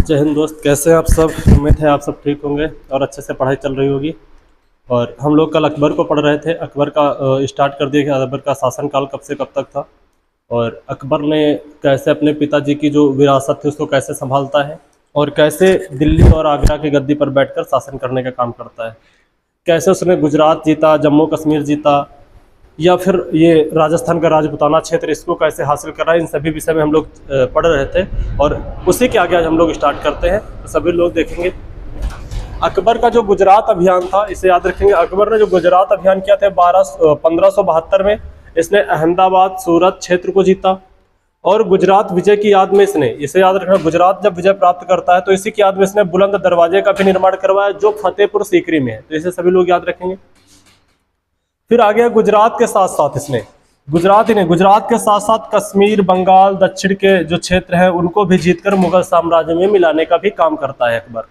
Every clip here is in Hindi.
जय हिंद दोस्त, कैसे हैं आप सब। उम्मीद है आप सब ठीक होंगे और अच्छे से पढ़ाई चल रही होगी। और हम लोग कल अकबर को पढ़ रहे थे। अकबर का स्टार्ट कर दिया कि अकबर का शासनकाल कब से कब तक था और अकबर ने कैसे अपने पिताजी की जो विरासत थी उसको कैसे संभालता है और कैसे दिल्ली और आगरा की गद्दी पर बैठकर शासन करने का काम करता है। कैसे उसने गुजरात जीता, जम्मू कश्मीर जीता या फिर ये राजस्थान का राजपूताना क्षेत्र इसको कैसे हासिल करा, इन सभी विषय में हम लोग पढ़ रहे थे। और उसी के आगे आज हम लोग स्टार्ट करते हैं। तो सभी लोग देखेंगे अकबर का जो गुजरात अभियान था, इसे याद रखेंगे। अकबर ने जो गुजरात अभियान किया था 1572 में, इसने अहमदाबाद सूरत क्षेत्र को जीता। और गुजरात विजय की याद में इसने, इसे याद रखना, गुजरात जब विजय प्राप्त करता है तो इसी की याद में इसने बुलंद दरवाजे का भी निर्माण करवाया जो फतेहपुर सीकरी में है। तो इसे सभी लोग याद रखेंगे। फिर आ गया गुजरात के साथ साथ इसने, गुजरात के साथ साथ कश्मीर, बंगाल, दक्षिण के जो क्षेत्र हैं उनको भी जीतकर मुगल साम्राज्य में मिलाने का भी काम करता है अकबर।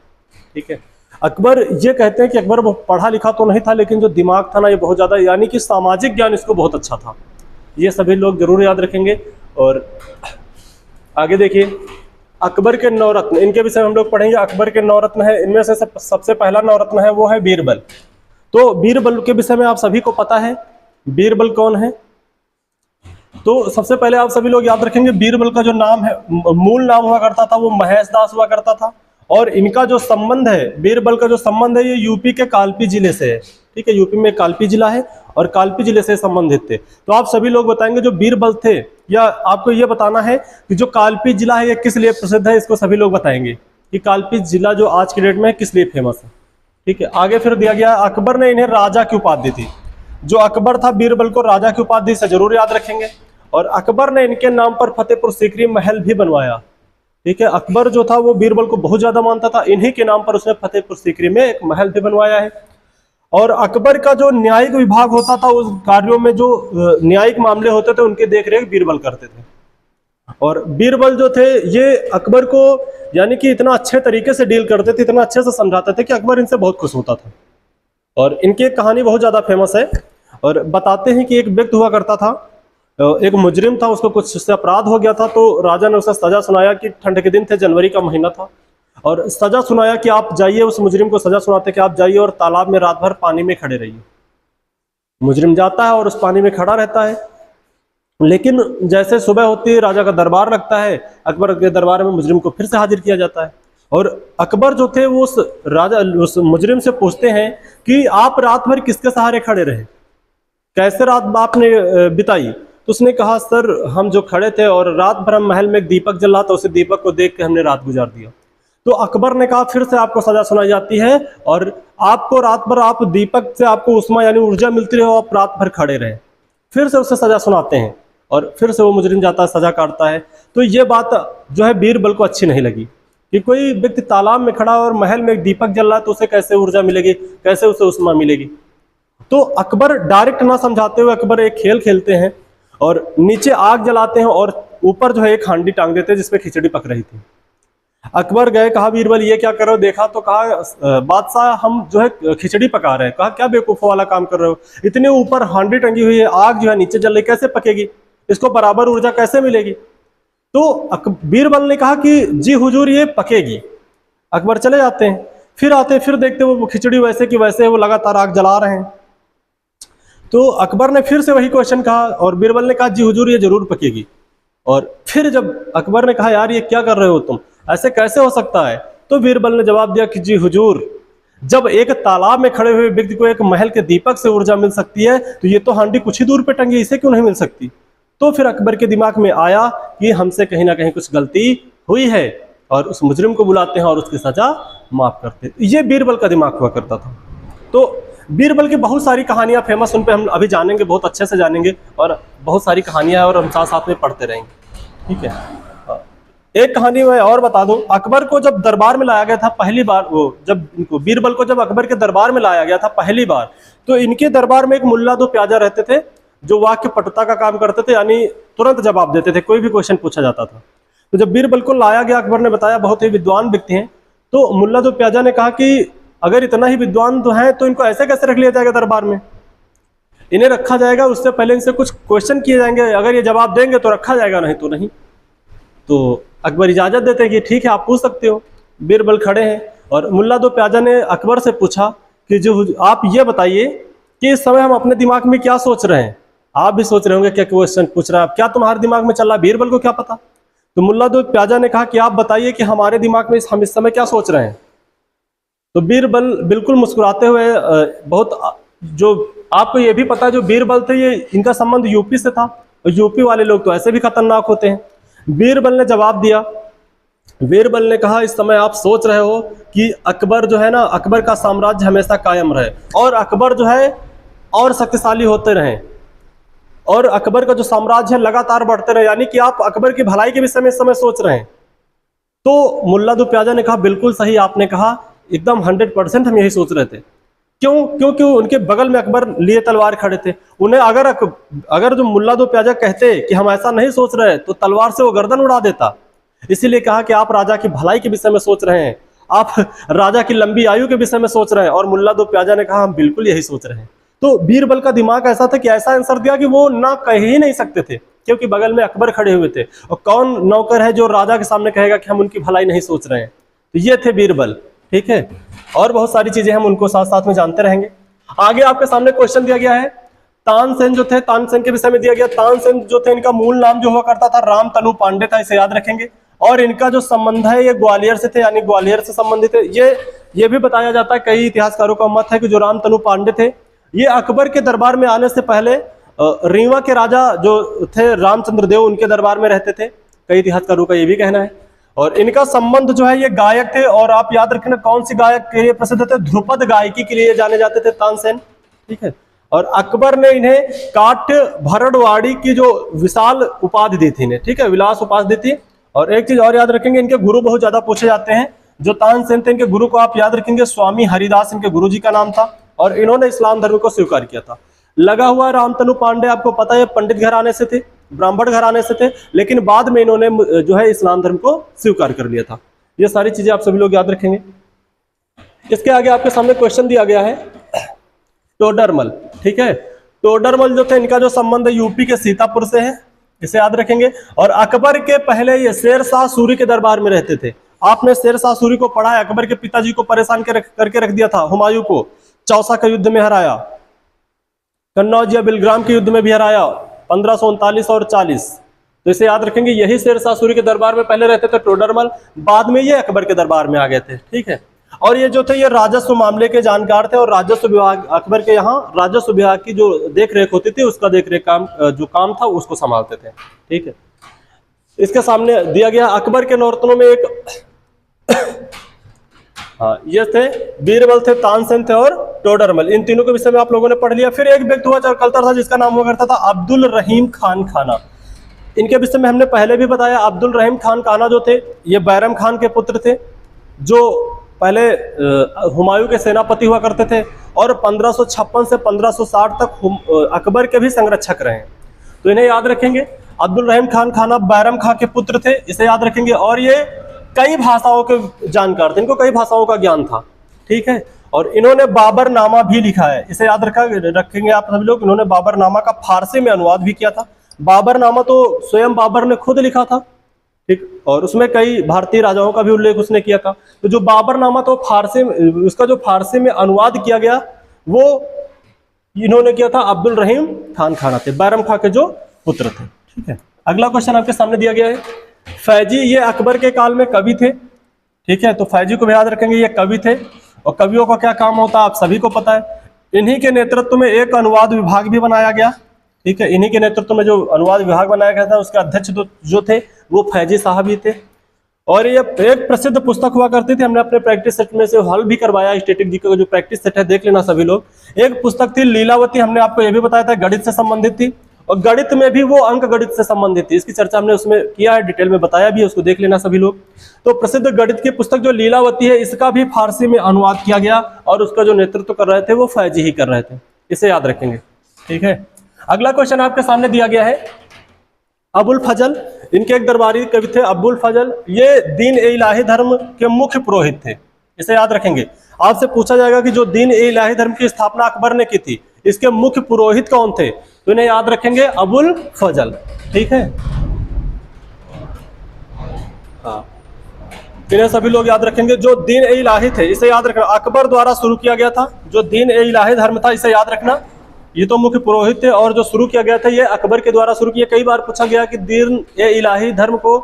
ठीक है, अकबर ये कहते हैं कि अकबर पढ़ा लिखा तो नहीं था लेकिन जो दिमाग था ना ये बहुत ज़्यादा, यानी कि सामाजिक ज्ञान इसको बहुत अच्छा था। ये सभी लोग जरूर याद रखेंगे। और आगे देखिए, अकबर के नवरत्न, इनके विषय में हम लोग पढ़ेंगे। अकबर के नवरत्न है, इनमें से सबसे पहला नवरत्न है वो है बीरबल। तो बीरबल के विषय में आप सभी को पता है बीरबल कौन है। तो सबसे पहले आप सभी लोग याद रखेंगे बीरबल का जो नाम है, मूल नाम हुआ करता था वो महेश दास हुआ करता था। और इनका जो संबंध है, बीरबल का जो संबंध है ये यूपी के कालपी जिले से है। ठीक है, यूपी में कालपी जिला है और कालपी जिले से संबंधित थे। तो आप सभी लोग बताएंगे जो बीरबल थे, या आपको ये बताना है कि जो कालपी जिला है ये किस लिए प्रसिद्ध है, इसको सभी लोग बताएंगे कि कालपी जिला जो आज के डेट में किस लिए फेमस है। ठीक है, आगे फिर दिया गया अकबर ने इन्हें राजा की उपाधि दी थी। जो अकबर था बीरबल को राजा की उपाधि से जरूर याद रखेंगे। और अकबर ने इनके नाम पर फतेहपुर सीकरी महल भी बनवाया। ठीक है, अकबर जो था वो बीरबल को बहुत ज्यादा मानता था, इन्हीं के नाम पर उसने फतेहपुर सीकरी में एक महल भी बनवाया है। और अकबर का जो न्यायिक विभाग होता था, उस कार्यों में जो न्यायिक मामले होते थे उनकी देखरेख बीरबल करते थे। और बीरबल जो थे ये अकबर को यानी कि इतना अच्छे तरीके से डील करते थे, इतना अच्छे से समझाते थे कि अकबर इनसे बहुत खुश होता था। और इनकी एक कहानी बहुत ज़्यादा फेमस है। और बताते हैं कि एक व्यक्ति हुआ करता था, एक मुजरिम था, उसको कुछ उससे अपराध हो गया था। तो राजा ने उसे सजा सुनाया कि ठंड के दिन थे, जनवरी का महीना था, और सजा सुनाया कि आप जाइए, उस मुजरिम को सजा सुनाते कि आप जाइए और तालाब में रात भर पानी में खड़े रहिए। मुजरिम जाता है और उस पानी में खड़ा रहता है। लेकिन जैसे सुबह होती है राजा का दरबार लगता है, अकबर के दरबार में मुजरिम को फिर से हाजिर किया जाता है। और अकबर जो थे वो उस मुजरिम से पूछते हैं कि आप रात भर किसके सहारे खड़े रहे, कैसे रात आपने बिताई। तो उसने कहा सर हम जो खड़े थे और रात भर हम महल में एक दीपक जल रहा था, उसे दीपक को देख के हमने रात गुजार दिया। तो अकबर ने कहा फिर से आपको सजा सुनाई जाती है और आपको रात भर आप दीपक से आपको उष्मा यानी ऊर्जा मिलती रहे, आप रात भर खड़े रहे। फिर से उसे सजा सुनाते हैं और फिर से वो मुजरिम जाता है, सजा काटता है। तो ये बात जो है बीरबल को अच्छी नहीं लगी कि कोई व्यक्ति तालाब में खड़ा और महल में एक दीपक जल रहा है तो उसे कैसे ऊर्जा मिलेगी, कैसे उसे उष्मा मिलेगी। तो अकबर डायरेक्ट ना समझाते हुए अकबर एक खेल खेलते हैं और नीचे आग जलाते हैं और ऊपर जो है एक हांडी टांग देते हैं जिसपे खिचड़ी पक रही थी। अकबर गए, कहा बीरबल ये क्या कर रहे हो, देखा तो कहा बादशाह हम जो है खिचड़ी पका रहे हैं। कहा क्या बेवकूफ़ों वाला काम कर रहे हो, इतने ऊपर हांडी टंगी हुई है, आग जो है नीचे जल रही, कैसे पकेगी, इसको बराबर ऊर्जा कैसे मिलेगी। तो बीरबल ने कहा कि जी हुजूर ये पकेगी। अकबर चले जाते हैं, फिर आते फिर देखते वो खिचड़ी वैसे की वैसे वो लगातार आग जला रहे हैं। तो अकबर ने फिर से वही क्वेश्चन कहा और बीरबल ने कहा जी हुजूर ये जरूर पकेगी। और फिर जब अकबर ने कहा यार ये क्या कर रहे हो तुम, ऐसे कैसे हो सकता है, तो बीरबल ने जवाब दिया कि जी हुजूर जब एक तालाब में खड़े हुए व्यक्ति को एक महल के दीपक से ऊर्जा मिल सकती है तो ये तो हांडी कुछ ही दूर पे टंगी, इसे क्यों नहीं मिल सकती। तो फिर अकबर के दिमाग में आया कि हमसे कहीं ना कहीं कुछ गलती हुई है और उस मुजरिम को बुलाते हैं और उसकी सजा माफ करते हैं। ये बीरबल का दिमाग हुआ करता था। तो बीरबल की बहुत सारी कहानियां फेमस, उन पे हम अभी जानेंगे, बहुत अच्छे से जानेंगे और बहुत सारी कहानियां हैं और हम साथ साथ में पढ़ते रहेंगे। ठीक है, एक कहानी मैं और बता दूं। अकबर को जब दरबार में लाया गया था पहली बार, वो जब इनको बीरबल को जब अकबर के दरबार में लाया गया था पहली बार, तो इनके दरबार में एक मुल्ला दो प्याजा रहते थे जो वाक्य पटुता का काम करते थे, यानी तुरंत जवाब देते थे, कोई भी क्वेश्चन पूछा जाता था। तो जब बीरबल को लाया गया, अकबर ने बताया बहुत ही विद्वान व्यक्ति हैं, तो मुल्ला दो प्याजा ने कहा कि अगर इतना ही विद्वान तो है तो इनको ऐसे कैसे रख लिया जाएगा दरबार में, इन्हें रखा जाएगा उससे पहले इनसे कुछ क्वेश्चन किए जाएंगे, अगर ये जवाब देंगे तो रखा जाएगा, नहीं तो नहीं। तो अकबर इजाजत देते हैं कि ठीक है आप पूछ सकते हो। बीरबल खड़े हैं और मुल्ला दो प्याजा ने अकबर से पूछा कि जो आप ये बताइए कि इस समय हम अपने दिमाग में क्या सोच रहे हैं। आप भी सोच रहे होंगे क्या क्वेश्चन पूछ रहा है, क्या तुम्हारे दिमाग में चल रहा है, बीरबल को क्या पता। तो मुल्ला दो प्याजा ने कहा कि आप बताइए कि हमारे दिमाग में हम इस समय क्या सोच रहे हैं। तो बीरबल बिल्कुल मुस्कुराते हुए बहुत जो आपको ये भी पता है जो बीरबल थे ये इनका संबंध यूपी से था और यूपी वाले लोग तो ऐसे भी खतरनाक होते हैं। बीरबल ने जवाब दिया, बीरबल ने कहा इस समय आप सोच रहे हो कि अकबर जो है ना, अकबर का साम्राज्य हमेशा कायम रहे और अकबर जो है और शक्तिशाली होते रहें और अकबर का जो साम्राज्य है लगातार बढ़ते रहे, यानी कि आप अकबर की भलाई के विषय में इस समय सोच रहे हैं। तो मुल्ला दो प्याजा ने कहा बिल्कुल सही आपने कहा, एकदम 100% हम यही सोच रहे थे। क्यों? क्योंकि उनके बगल में अकबर लिए तलवार खड़े थे। उन्हें अगर जो मुल्ला दो प्याजा कहते कि हम ऐसा नहीं सोच रहे तो तलवार से वो गर्दन उड़ा देता। इसीलिए कहा कि आप राजा की भलाई के विषय में सोच रहे हैं, आप राजा की लंबी आयु के विषय में सोच रहे हैं। और मुल्ला दो प्याजा ने कहा हम बिल्कुल यही सोच रहे हैं। तो बीरबल का दिमाग ऐसा था कि ऐसा आंसर दिया कि वो ना कह ही नहीं सकते थे, क्योंकि बगल में अकबर खड़े हुए थे और कौन नौकर है जो राजा के सामने कहेगा कि हम उनकी भलाई नहीं सोच रहे हैं। तो ये थे बीरबल, ठीक है। और बहुत सारी चीजें हम उनको साथ साथ में जानते रहेंगे। आगे आपके सामने क्वेश्चन दिया गया है, तानसेन जो थे, तानसेन के विषय में दिया गया। तानसेन जो थे इनका मूल नाम जो हुआ करता था रामतनु पांडे था, इसे याद रखेंगे। और इनका जो संबंध है ये ग्वालियर से थे, यानी ग्वालियर से संबंधित है। ये भी बताया जाता है, कई इतिहासकारों का मत है कि जो रामतनु पांडे थे ये अकबर के दरबार में आने से पहले रीवा के राजा जो थे रामचंद्र देव उनके दरबार में रहते थे, कई इतिहासकारों का ये भी कहना है। और इनका संबंध जो है ये गायक थे, और आप याद रखना कौन सी गायक के लिए प्रसिद्ध थे, ध्रुपद गायकी के लिए जाने जाते थे तानसेन, ठीक है। और अकबर ने इन्हें काठ भरड़वाड़ी की जो विशाल उपाधि दी थी इन्हें, ठीक है, विलास उपाधि दी थी। और एक चीज और याद रखेंगे, इनके गुरु बहुत ज्यादा पूछे जाते हैं। जो तानसेन थे इनके गुरु को आप याद रखेंगे स्वामी हरिदास इनके गुरु जी का नाम था, और इन्होंने इस्लाम धर्म को स्वीकार किया था। लगा हुआ रामतनु पांडे आपको पता है पंडित घराने से थे, ब्राह्मण घराने से थे, लेकिन बाद में इन्होंने जो है इस्लाम धर्म को स्वीकार कर लिया था। ये सारी चीजें आप सभी लोग याद रखेंगे। इसके आगे आपके सामने क्वेश्चन दिया गया है टोडरमल, ठीक है। टोडरमल जो थे इनका जो संबंध है यूपी के सीतापुर से है, इसे याद रखेंगे। और अकबर के पहले ये शेर शाह सूरी के दरबार में रहते थे। आपने शेर शाह सूरी को पढ़ा है, अकबर के पिताजी को परेशान करके रख दिया था, हुमायूं को चौसा के युद्ध में हराया, कन्नौज या बिलग्राम के युद्ध में भी हराया 1539 और 40। तो इसे याद रखेंगे, यही शेर शाह सूरी के दरबार में पहले रहते थे टोडरमल, बाद में ये अकबर के दरबार में आ गए थे, ठीक है। और ये जो थे ये राजस्व मामले के जानकार थे, और राजस्व विभाग अकबर के यहाँ राजस्व विभाग की जो देखरेख होती थी उसका देखरेख जो काम था उसको संभालते थे, ठीक है। इसके सामने दिया गया अकबर के नौरतनों में एक हाँ, ये थे बीरबल थे, तानसेन थे और टोडरमल, इन तीनों के विषय में आप लोगों ने पढ़ लिया। फिर एक व्यक्ति हुआ चलता था जिसका नाम हुआ करता था अब्दुल रहीम खान खाना। इनके विषय में हमने पहले भी बताया। अब्दुल रहीम खान खाना जो थे ये बैरम खान के पुत्र थे, जो पहले हुमायूं के सेनापति हुआ करते थे, और 1556 से 1560 तक अकबर के भी संरक्षक रहे। तो इन्हें याद रखेंगे। अब्दुल रहीम खान खाना बैरम खां के पुत्र थे, इसे याद रखेंगे। और ये कई भाषाओं के जानकार थे, इनको कई भाषाओं का ज्ञान था, ठीक है। और इन्होंने बाबरनामा भी लिखा है, इसे याद रखेंगे आप सभी लोग। इन्होंने बाबरनामा का फारसी में अनुवाद भी किया था। बाबरनामा तो स्वयं बाबर ने खुद लिखा था, ठीक, और उसमें कई भारतीय राजाओं का भी उल्लेख उसने किया था। तो जो बाबरनामा तो फारसी में, उसका जो फारसी में अनुवाद किया गया वो इन्होंने किया था, अब्दुल रहीम खान खाना थे, बैरम खां के जो पुत्र थे, ठीक है। अगला क्वेश्चन आपके सामने दिया गया है, फैजी ये अकबर के काल में कवि थे, ठीक है। तो फैजी को भी याद रखेंगे, ये कवि थे, और कवियों का क्या काम होता है आप सभी को पता है। इन्हीं के नेतृत्व में एक अनुवाद विभाग भी बनाया गया, ठीक है। इन्हीं के नेतृत्व में जो अनुवाद विभाग बनाया गया था उसके अध्यक्ष जो थे वो फैजी साहब ही थे। और ये एक प्रसिद्ध पुस्तक हुआ करती थी, हमने अपने प्रैक्टिस सेट में से हल भी करवाया, स्टैटिक जीके का जो प्रैक्टिस सेट है देख लेना सभी लोग। एक पुस्तक थी लीलावती, हमने आपको ये भी बताया था गणित से संबंधित थी, और गणित में भी वो अंक गणित से संबंधित थी, इसकी चर्चा हमने उसमें किया है, डिटेल में बताया भी है, उसको देख लेना सभी लोग। तो प्रसिद्ध गणित की पुस्तक जो लीलावती है इसका भी फारसी में अनुवाद किया गया, और उसका जो नेतृत्व कर रहे थे वो फैजी ही कर रहे थे, इसे याद रखेंगे, ठीक है। अगला क्वेश्चन आपके सामने दिया गया है, अबुल फजल, इनके एक दरबारी कवि थे अबुल फजल, ये दीन ए इलाही धर्म के मुख्य पुरोहित थे, इसे याद रखेंगे। आपसे पूछा जाएगा कि जो दीन ए इलाही धर्म की स्थापना अकबर ने की थी इसके मुख्य पुरोहित कौन थे, तो इन्हें याद रखेंगे अबुल फजल, ठीक है। हाँ, इन्हें सभी लोग याद रखेंगे। जो दीन ए इलाही थे इसे याद रखना, अकबर द्वारा शुरू किया गया था। जो दीन ए इलाही धर्म था इसे याद रखना, ये तो मुख्य पुरोहित थे और जो शुरू किया गया था ये अकबर के द्वारा शुरू किया। कई बार पूछा गया कि दीन ए इलाही धर्म को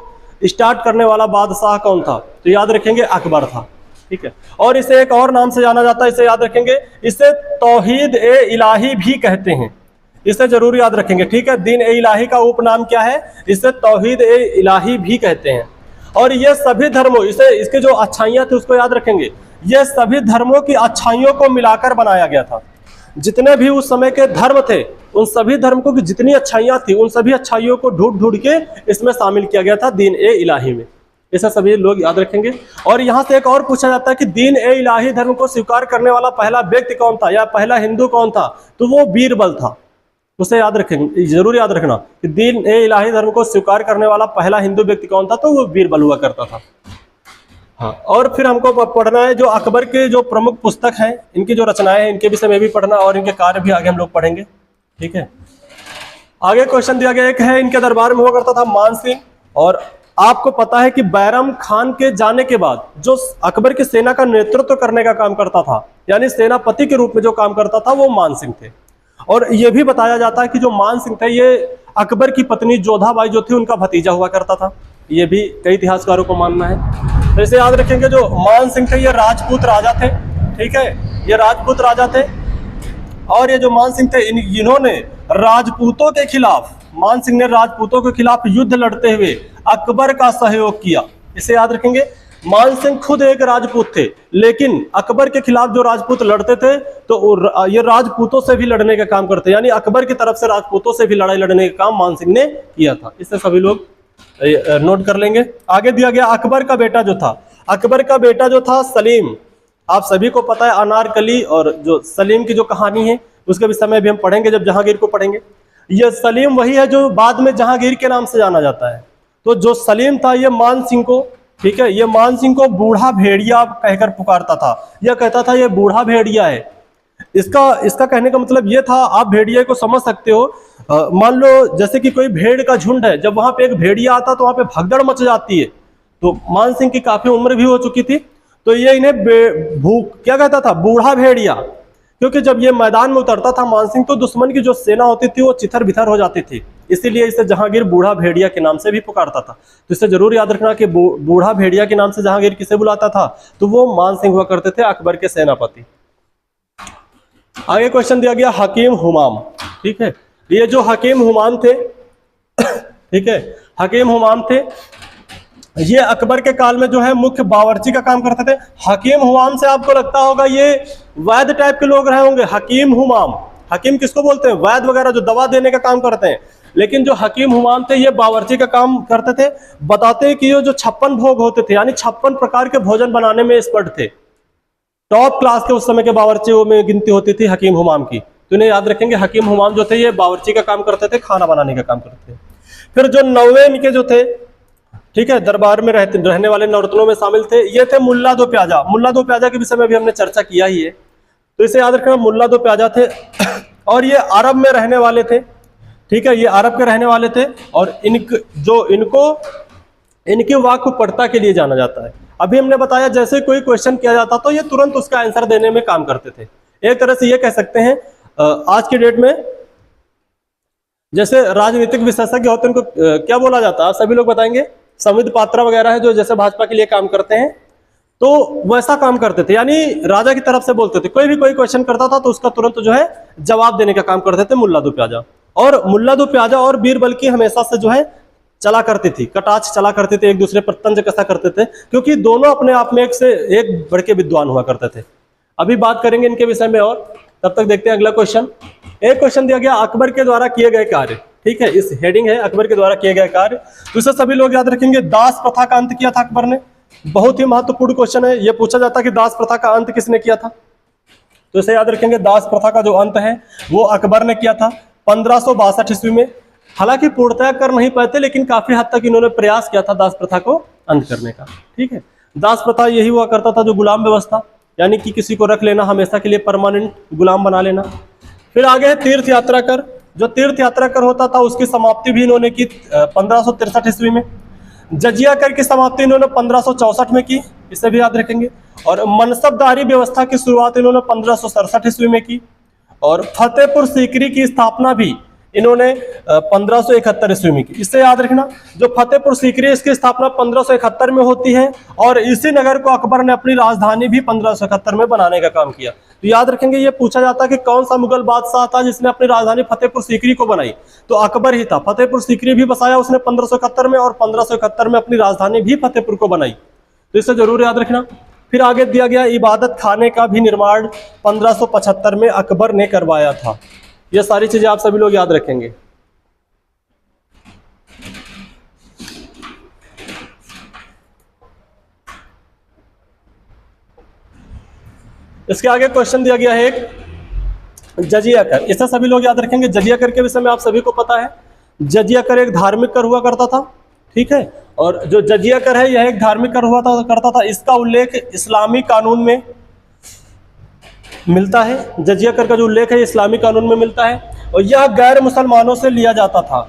स्टार्ट करने वाला बादशाह कौन था, तो याद रखेंगे अकबर था। ठीक है, और इसे एक और नाम से जाना जाता है, इसे याद रखेंगे, इसे तौहीद ए इलाही भी कहते हैं, इसे जरूर याद रखेंगे। ठीक है, दीन ए इलाही का उपनाम क्या है, इसे तौहीद ए इलाही भी कहते हैं। और ये सभी धर्मों, इसे इसके जो अच्छाइयाँ थी उसको याद रखेंगे, ये सभी धर्मों की अच्छाइयों को मिलाकर बनाया गया था। जितने भी उस समय के धर्म थे उन सभी धर्मों की जितनी अच्छाइयाँ थी उन सभी अच्छाइयों को ढूंढ ढूंढ के इसमें शामिल किया गया था दीन ए इलाही में, इसे सभी लोग याद रखेंगे। और यहाँ से एक और पूछा जाता है कि दीन ए इलाही धर्म को स्वीकार करने वाला पहला व्यक्ति कौन था या पहला हिंदू कौन था, तो वो बीरबल था। उसे याद रखेंगे, जरूर याद रखना कि दीन ए इलाही धर्म को स्वीकार करने वाला पहला हिंदू व्यक्ति कौन था, तो वो बीरबल हुआ करता था। हाँ, और फिर हमको पढ़ना है जो अकबर के जो प्रमुख पुस्तक हैं, इनकी जो रचनाएं हैं इनके विषय में भी पढ़ना और इनके कार्य भी आगे हम लोग पढ़ेंगे। ठीक है, आगे क्वेश्चन दिया गया एक है, इनके दरबार में हुआ करता था मानसिंह। और आपको पता है कि बैरम खान के जाने के बाद जो अकबर की सेना का नेतृत्व करने का काम करता था, यानी सेनापति के रूप में जो काम करता था, वो मानसिंह थे। और ये भी बताया जाता है कि जो मानसिंह थे ये अकबर की पत्नी जोधाबाई जो थी उनका भतीजा हुआ करता था, ये भी कई इतिहासकारों को मानना है। तो इसे याद रखेंगे, जो मानसिंह थे ये राजपूत राजा थे। ठीक है, ये राजपूत राजा थे और ये जो मानसिंह थे इन्होंने राजपूतों के खिलाफ, मानसिंह ने राजपूतों के खिलाफ युद्ध लड़ते हुए अकबर का सहयोग किया। इसे याद रखेंगे, मानसिंह खुद एक राजपूत थे लेकिन अकबर के खिलाफ जो राजपूत लड़ते थे तो ये राजपूतों से भी लड़ने का काम करते, यानी अकबर की तरफ से राजपूतों से भी लड़ाई लड़ने का काम मानसिंह ने किया था। इससे सभी लोग नोट कर लेंगे। आगे दिया गया अकबर का बेटा जो था, अकबर का बेटा जो था सलीम, आप सभी को पता है अनारकली और जो सलीम की जो कहानी है उसके विषय में भी हम पढ़ेंगे जब जहांगीर को पढ़ेंगे। यह सलीम वही है जो बाद में जहांगीर के नाम से जाना जाता है। तो जो सलीम था ये मानसिंह को, ठीक है, ये मानसिंह को बूढ़ा भेड़िया कहकर पुकारता था, यह कहता था ये बूढ़ा भेड़िया है। इसका कहने का मतलब ये था, आप भेड़िया को समझ सकते हो, मान लो जैसे कि कोई भेड़ का झुंड है, जब वहां पे एक भेड़िया आता तो वहां पे भगदड़ मच जाती है। तो मानसिंह की काफी उम्र भी हो चुकी थी, तो ये इन्हें क्या कहता था, बूढ़ा भेड़िया, क्योंकि जब ये मैदान में उतरता था मानसिंह तो दुश्मन की जो सेना होती थी वो चिथर बिथर हो जाती थी, इसीलिए इसे जहांगीर बूढ़ा भेड़िया के नाम से भी पुकारता था। तो इसे जरूर याद रखना कि बूढ़ा भेड़िया के नाम से जहांगीर किसे बुलाता था, तो वो मानसिंह हुआ करते थे, अकबर के सेनापति। आगे क्वेश्चन दिया गया हकीम हुमाम। ठीक है, ये जो हकीम हुमाम थे, ठीक है, हकीम हुमाम थे, ये अकबर के काल में जो है मुख्य बावर्ची का काम करते थे। हकीम हुमाम से आपको लगता होगा ये वैद्य टाइप के लोग रहे होंगे। हकीम हुमाम, हकीम किसको बोलते हैं, वैद्य वगैरह जो दवा देने का काम करते हैं, लेकिन जो हकीम हुमाम थे ये बावर्ची का काम करते थे। बताते हैं कि ये जो 56 भोग होते थे, यानी 56 प्रकार के भोजन बनाने में एक्सपर्ट थे, टॉप क्लास के उस समय के बावर्चियों में गिनती होती थी हकीम हुमाम की। तो इन्हें याद रखेंगे, हकीम हुमाम जो थे ये बावर्ची का काम करते थे, खाना बनाने का काम करते थे। फिर जो 9वें इनके जो थे, ठीक है, दरबार में रहने वाले नौरत्नों में शामिल थे, ये थे मुल्ला दो प्याजा। मुल्ला दो प्याजा के विषय में भी हमने चर्चा किया ही है, तो इसे याद रखना, मुल्ला दो प्याजा थे और ये अरब में रहने वाले थे। ठीक है, ये अरब के रहने वाले थे और इनकी वाक्पटुता के लिए जाना जाता है। अभी हमने बताया जैसे कोई क्वेश्चन किया जाता तो ये तुरंत उसका आंसर देने में काम करते थे। एक तरह से ये कह सकते हैं आज की डेट में जैसे राजनीतिक विशेषज्ञ होते हैं उनको क्या बोला जाता है, सभी लोग बताएंगे, संविद पात्रा वगैरह है जो जैसे भाजपा के लिए काम करते हैं, तो वैसा काम करते थे, यानी राजा की तरफ से बोलते थे। कोई क्वेश्चन करता था तो उसका तुरंत जो है जवाब देने का काम करते थे मुल्ला दो प्याजा। और मुल्ला दो प्याजा और बीरबल की हमेशा से जो है चला करती थी, कटाक्ष चला करते थे, एक दूसरे पर तंज कसा करते थे, क्योंकि दोनों अपने आप में एक से एक बड़के विद्वान हुआ करते थे। अभी बात करेंगे इनके विषय में और तब तक देखते हैं अगला क्वेश्चन। एक क्वेश्चन दिया गया अकबर के द्वारा किए गए कार्य। ठीक है, इस हेडिंग है अकबर के द्वारा किए गए कार्य, तो इसे सभी लोग याद रखेंगे। दास प्रथा का अंत किया था अकबर ने, बहुत ही महत्वपूर्ण क्वेश्चन है। यह पूछा जाता है कि दास प्रथा का अंत किसने किया था, तो इसे याद रखेंगे, दास प्रथा का जो अंत है वो अकबर ने किया था 1562 ईस्वी में। हालांकि पूर्णतः कर नहीं पाते, लेकिन काफी हद तक इन्होंने प्रयास किया था दास प्रथा को अंत करने का। ठीक है, दास प्रथा यही हुआ करता था जो गुलाम व्यवस्था, यानी कि किसी को रख लेना, हमेशा के लिए परमानेंट गुलाम बना लेना। फिर आगे है तीर्थ यात्रा कर। जो तीर्थ यात्रा कर होता था उसकी समाप्ति भी इन्होंने की 1563 ईस्वी में। जजिया कर की समाप्ति इन्होंने 1564 में की, इसे भी याद रखेंगे। और मनसबदारी व्यवस्था की शुरुआत इन्होंने 1567 ईस्वी में की। और फतेहपुर सीकरी की स्थापना भी इन्होंने 1571 ईस्वी में की, इससे याद रखना। जो फतेहपुर सीकरी इसकी स्थापना 1571 में होती है और इसी नगर को अकबर ने अपनी राजधानी भी 1571 में बनाने का काम किया। तो याद रखेंगे, ये पूछा जाता है कि कौन सा मुगल बादशाह था जिसने अपनी राजधानी फतेहपुर सीकरी को बनाई, तो अकबर ही था। फतेहपुर सीकरी भी बसाया उसने 1571 में, और 1571 में अपनी राजधानी भी फतेहपुर को बनाई, तो इसे जरूर याद रखना। फिर आगे दिया गया इबादत खाने का भी निर्माण 1575 में अकबर ने करवाया था। ये सारी चीजें आप सभी लोग याद रखेंगे। इसके आगे क्वेश्चन दिया गया है एक जजिया कर, इसे सभी लोग याद रखेंगे। जजिया कर के विषय में आप सभी को पता है, जजिया कर एक धार्मिक कर हुआ करता था, ठीक है। और जो जजिया कर है यह एक धार्मिक कर हुआ करता था। इसका उल्लेख इस्लामी कानून में मिलता है। जजिया कर का जो उल्लेख है इस्लामी कानून में मिलता है, और यह गैर मुसलमानों से लिया जाता था,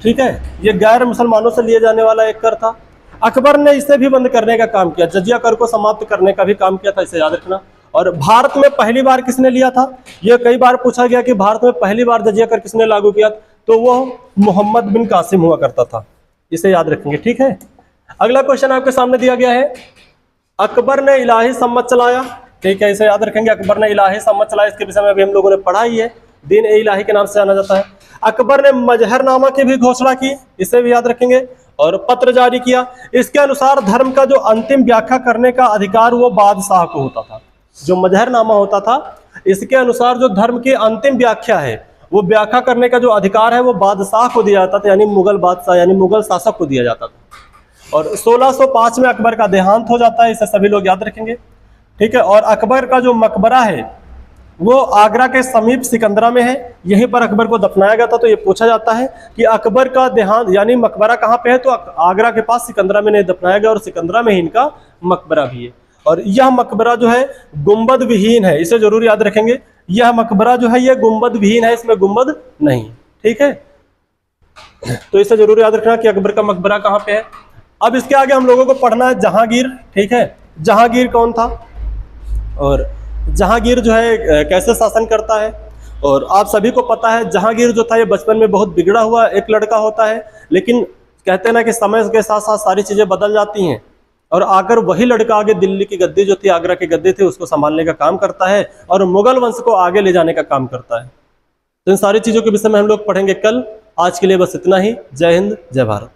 ठीक है। यह गैर मुसलमानों से लिए जाने वाला एक कर था। अकबर ने इसे भी बंद करने का काम किया, जजिया कर को समाप्त करने का भी काम किया था, इसे याद रखना। और भारत में पहली बार किसने लिया था, यह कई बार पूछा गया कि भारत में पहली बार जजिया कर किसने लागू किया, तो वो मोहम्मद बिन कासिम हुआ करता था, इसे याद रखेंगे, ठीक है। अगला क्वेश्चन आपके सामने दिया गया है, अकबर ने इलाही सम्मत चलाया, ठीक है, इसे याद रखेंगे। अकबर ने इलाही सम्मत चलाया, इसके विषय में अभी हम लोगों ने पढ़ा ही है, दीन ए इलाही के नाम से जाना जाता है। अकबर ने मजहरनामा की भी घोषणा की, इसे भी याद रखेंगे। और पत्र जारी किया, इसके अनुसार धर्म का जो अंतिम व्याख्या करने का अधिकार वो बादशाह को होता था। जो मजहरनामा होता था, इसके अनुसार जो धर्म की अंतिम व्याख्या है वो व्याख्या करने का जो अधिकार है वो बादशाह को दिया जाता था, यानी मुगल बादशाह यानी मुगल शासक को दिया जाता था। और 1605 में अकबर का देहांत हो जाता है, इसे सभी लोग याद रखेंगे, ठीक है। और अकबर का जो मकबरा है वो आगरा के समीप सिकंदरा में है, यहीं पर अकबर को दफनाया गया था। तो ये पूछा जाता है कि अकबर का देहांत यानी मकबरा कहाँ पे है, तो आगरा के पास सिकंदरा में नहीं दफनाया गया, और सिकंदरा में ही इनका मकबरा भी है। और यह मकबरा जो है गुंबद विहीन है, इसे जरूर याद रखेंगे। यह मकबरा जो है यह गुंबद विहीन है, इसमें गुंबद नहीं, ठीक है। तो इसे जरूर याद रखना कि अकबर का मकबरा कहाँ पे है। अब इसके आगे हम लोगों को पढ़ना है जहांगीर, ठीक है। जहांगीर कौन था और जहांगीर जो है कैसे शासन करता है। और आप सभी को पता है जहांगीर जो था ये बचपन में बहुत बिगड़ा हुआ एक लड़का होता है, लेकिन कहते हैं ना कि समय के साथ साथ सारी चीजें बदल जाती हैं, और आकर वही लड़का आगे दिल्ली की गद्दी जो थी, आगरा की गद्दी थी, उसको संभालने का काम करता है और मुगल वंश को आगे ले जाने का काम करता है। तो इन सारी चीजों के विषय में हम लोग पढ़ेंगे कल। आज के लिए बस इतना ही। जय हिंद, जय भारत।